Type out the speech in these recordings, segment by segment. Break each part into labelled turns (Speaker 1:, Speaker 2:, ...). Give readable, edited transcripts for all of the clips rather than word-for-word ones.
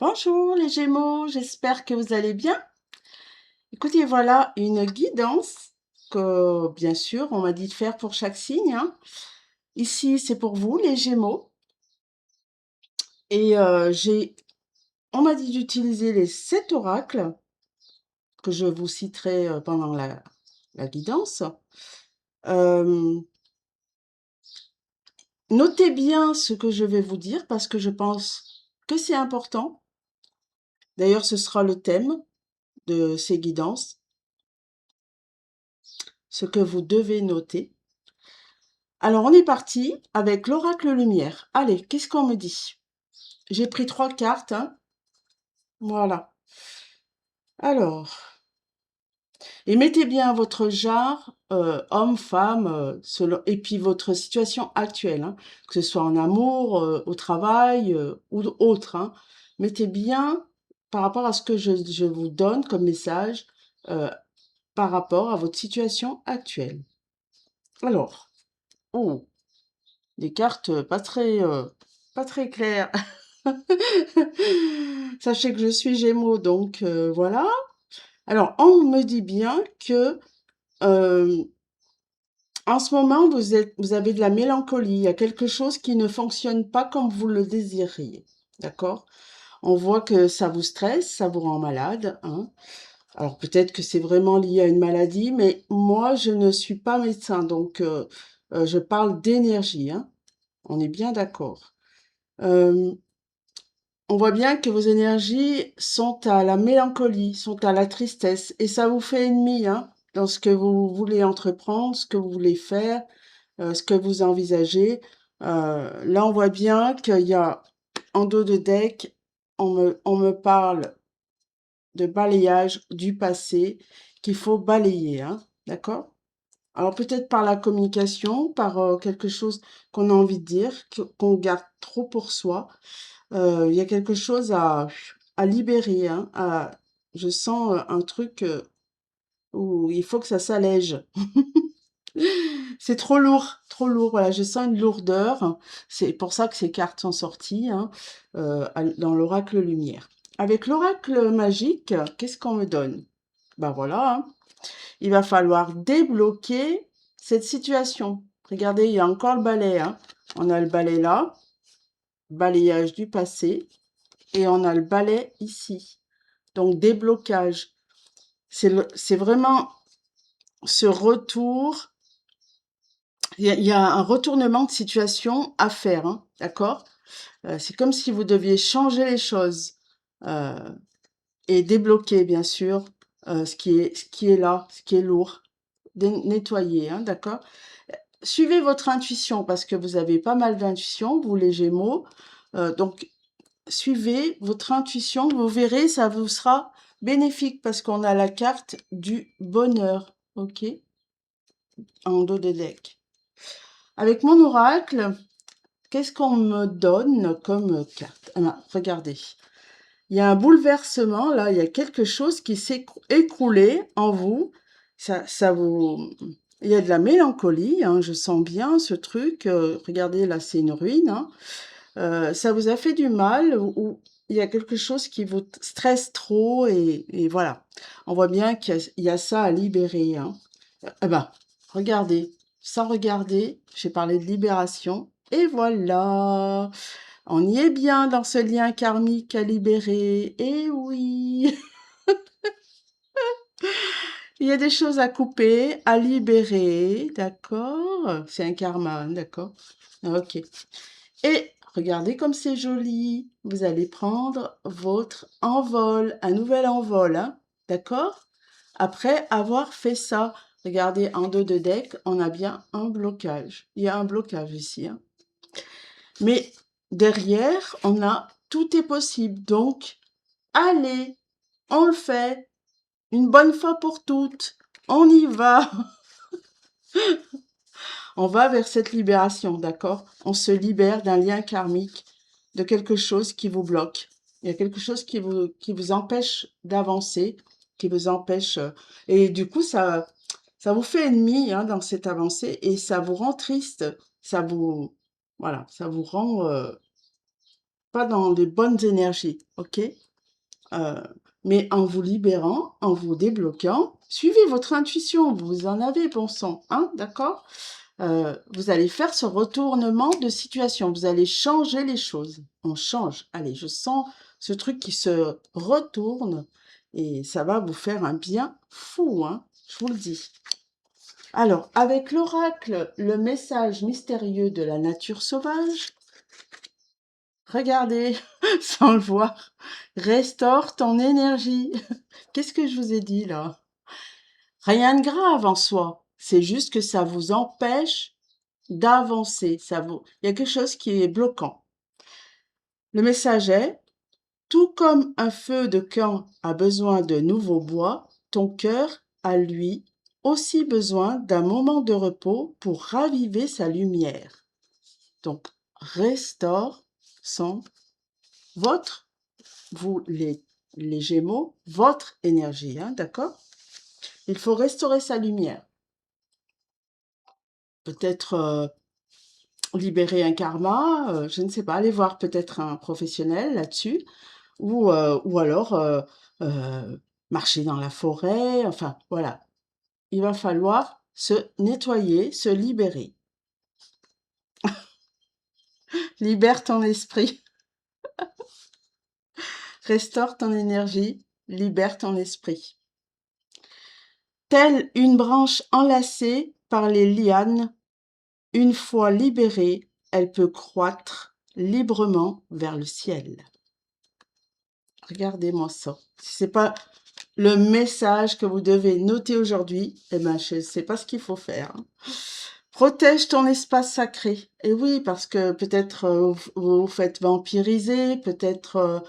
Speaker 1: Bonjour les Gémeaux, j'espère que vous allez bien. Écoutez, voilà une guidance que, bien sûr, on m'a dit de faire pour chaque signe, hein. Ici, c'est pour vous les Gémeaux. Et on m'a dit d'utiliser les 7 oracles que je vous citerai pendant la guidance. Euh, Notez bien ce que je vais vous dire parce que je pense que c'est important. D'ailleurs, ce sera le thème de ces guidances, ce que vous devez noter. Alors, on est parti avec l'oracle lumière. Allez, qu'est-ce qu'on me dit? J'ai pris 3 cartes, hein. Voilà. Alors, et mettez bien votre genre, homme, femme, et puis votre situation actuelle, hein, que ce soit en amour, au travail ou autre, hein. Mettez bien par rapport à ce que je vous donne comme message, euh, par rapport à votre situation actuelle. Alors, oh, des cartes pas très claires. Sachez que je suis Gémeaux, donc voilà. Alors, on me dit bien que euh, en ce moment, vous avez de la mélancolie. Il y a quelque chose qui ne fonctionne pas comme vous le désiriez. D'accord? On voit que ça vous stresse, ça vous rend malade, hein. Alors, peut-être que c'est vraiment lié à une maladie, mais moi, je ne suis pas médecin, donc je parle d'énergie, hein. On est bien d'accord. Euh, On voit bien que vos énergies sont à la mélancolie, sont à la tristesse, et ça vous fait ennemi, hein, dans ce que vous voulez entreprendre, ce que vous voulez faire, ce que vous envisagez. Là, on voit bien qu'il y a en dos de deck, on me parle de balayage du passé qu'il faut balayer, hein, d'accord? Alors peut-être par la communication, par quelque chose qu'on a envie de dire, qu'on garde trop pour soi. Il y a quelque chose à libérer, hein, je sens un truc où il faut que ça s'allège. C'est trop lourd, voilà, je sens une lourdeur. C'est pour ça que ces cartes sont sorties, hein, dans l'oracle lumière. Avec l'oracle magique, qu'est-ce qu'on me donne? Ben voilà, hein, il va falloir débloquer cette situation. Regardez, il y a encore le balai, hein. On a le balai là, balayage du passé, et on a le balai ici. Donc, déblocage. C'est vraiment ce retour. Il y a un retournement de situation à faire, hein, d'accord? C'est comme si vous deviez changer les choses euh, et débloquer, bien sûr, ce qui est là, ce qui est lourd. Nettoyer, hein, d'accord? Suivez votre intuition parce que vous avez pas mal d'intuition, vous les Gémeaux. Donc, suivez votre intuition, vous verrez, ça vous sera bénéfique parce qu'on a la carte du bonheur, ok, en dos de deck. Avec mon oracle, qu'est-ce qu'on me donne comme carte? Ah ben, regardez, il y a un bouleversement, là, il y a quelque chose qui s'est écroulé en vous. Ça vous... Il y a de la mélancolie, hein, je sens bien ce truc. Regardez, là, c'est une ruine, hein. Ça vous a fait du mal ou il y a quelque chose qui vous stresse trop et voilà. On voit bien il y a ça à libérer, hein. Eh ben, regardez, sans regarder, j'ai parlé de libération et voilà. On y est bien dans ce lien karmique à libérer. Eh oui, il y a des choses à couper, à libérer, d'accord? C'est un karma, hein, d'accord? Ok. Et regardez comme c'est joli. Vous allez prendre votre envol, un nouvel envol, hein, d'accord? Après avoir fait ça, regardez en dos de deck, on a bien un blocage. Il y a un blocage ici, hein. Mais derrière, on a tout est possible. Donc, allez, on le fait. Une bonne fois pour toutes. On y va. On va vers cette libération, d'accord? On se libère d'un lien karmique, de quelque chose qui vous bloque. Il y a quelque chose qui vous empêche d'avancer, qui vous empêche... et du coup, ça vous fait ennemi, hein, dans cette avancée et ça vous rend triste. Ça vous... Voilà, ça vous rend pas dans les bonnes énergies, ok? Euh, mais en vous libérant, en vous débloquant, suivez votre intuition, vous en avez bon sang, hein, d'accord? Vous allez faire ce retournement de situation, vous allez changer les choses. On change. Allez, je sens ce truc qui se retourne et ça va vous faire un bien fou, hein, je vous le dis. Alors, avec l'oracle, le message mystérieux de la nature sauvage, regardez, sans le voir, restaure ton énergie. Qu'est-ce que je vous ai dit là? Rien de grave en soi, c'est juste que ça vous empêche d'avancer. Il y a quelque chose qui est bloquant. Le message est, tout comme un feu de camp a besoin de nouveaux bois, ton cœur a lui aussi besoin d'un moment de repos pour raviver sa lumière. Donc, restaure son, votre, vous les Gémeaux, votre énergie, hein, d'accord? Il faut restaurer sa lumière. Peut-être libérer un karma, je ne sais pas, aller voir peut-être un professionnel là-dessus, ou alors marcher dans la forêt, enfin voilà. Il va falloir se nettoyer, se libérer. Libère ton esprit, restaure ton énergie, libère ton esprit. Telle une branche enlacée par les lianes, une fois libérée, elle peut croître librement vers le ciel. Regardez-moi ça. Si c'est pas le message que vous devez noter aujourd'hui, eh ben, je ne sais pas ce qu'il faut faire, hein. Protège ton espace sacré. Et oui, parce que peut-être vous vous faites vampiriser, peut-être,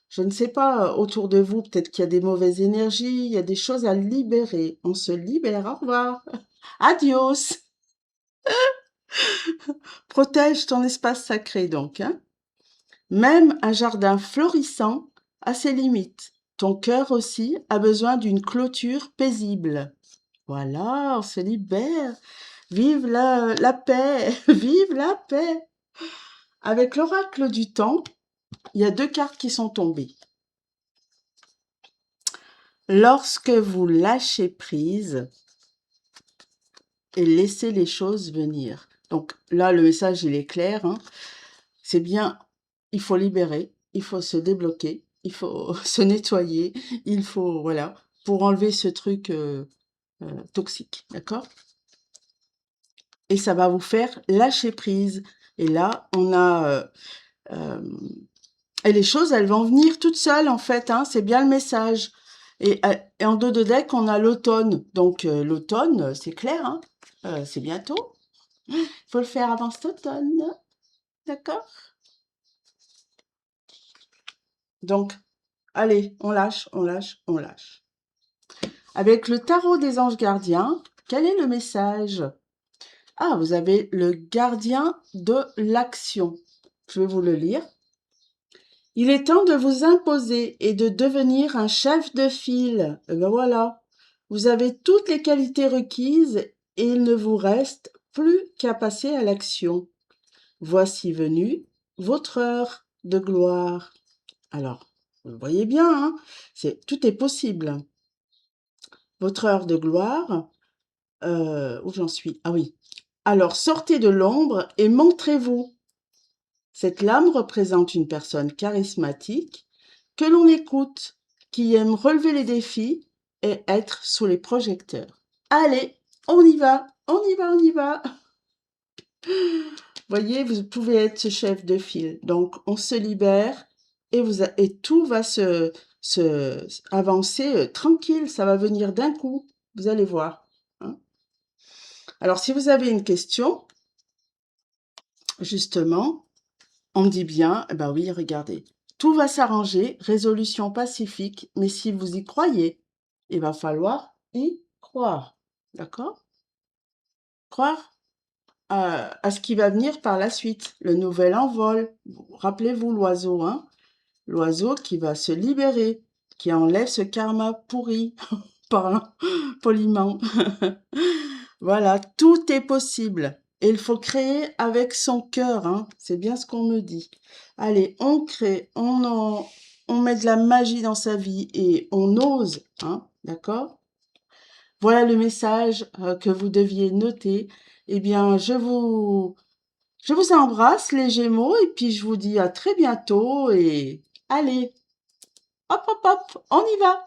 Speaker 1: je ne sais pas, autour de vous, peut-être qu'il y a des mauvaises énergies, il y a des choses à libérer. On se libère, au revoir. Adios. Protège ton espace sacré donc, hein. Même un jardin florissant a ses limites. Ton cœur aussi a besoin d'une clôture paisible. Voilà, on se libère. Vive la paix, vive la paix. Avec l'oracle du temps, il y a 2 cartes qui sont tombées. Lorsque vous lâchez prise et laissez les choses venir. Donc là, le message, il est clair, hein. C'est bien, il faut libérer, il faut se débloquer, il faut se nettoyer, il faut, voilà, pour enlever ce truc toxique, d'accord? Et ça va vous faire lâcher prise. Et là, on a... et les choses, elles vont venir toutes seules, en fait, hein, c'est bien le message. Et en dos de deck, on a l'automne. Donc, l'automne, c'est clair, hein, c'est bientôt. Il faut le faire avant cet automne, d'accord? Donc, allez, on lâche, on lâche, on lâche. Avec le tarot des anges gardiens, quel est le message? Ah, vous avez le gardien de l'action. Je vais vous le lire. Il est temps de vous imposer et de devenir un chef de file. Et ben voilà, vous avez toutes les qualités requises et il ne vous reste plus qu'à passer à l'action. Voici venue votre heure de gloire. Alors, vous voyez bien, hein, tout est possible. Votre heure de gloire, où j'en suis? Ah oui. Alors, sortez de l'ombre et montrez-vous. Cette lame représente une personne charismatique que l'on écoute, qui aime relever les défis et être sous les projecteurs. Allez, on y va, on y va, on y va. Voyez, vous pouvez être ce chef de file. Donc, on se libère et tout va se avancer tranquille. Ça va venir d'un coup. Vous allez voir, hein. Alors, si vous avez une question, justement, on me dit bien, eh ben oui, regardez, tout va s'arranger, résolution pacifique, mais si vous y croyez, il va falloir y croire, d'accord? Croire à ce qui va venir par la suite, le nouvel envol. Rappelez-vous l'oiseau, hein? L'oiseau qui va se libérer, qui enlève ce karma pourri, parlant poliment. Voilà, tout est possible. Et il faut créer avec son cœur, hein. C'est bien ce qu'on me dit. Allez, on crée, on met de la magie dans sa vie et on ose, hein, d'accord? Voilà le message que vous deviez noter. Eh bien, je vous embrasse, les Gémeaux, et puis je vous dis à très bientôt. Et allez, hop, hop, hop, on y va!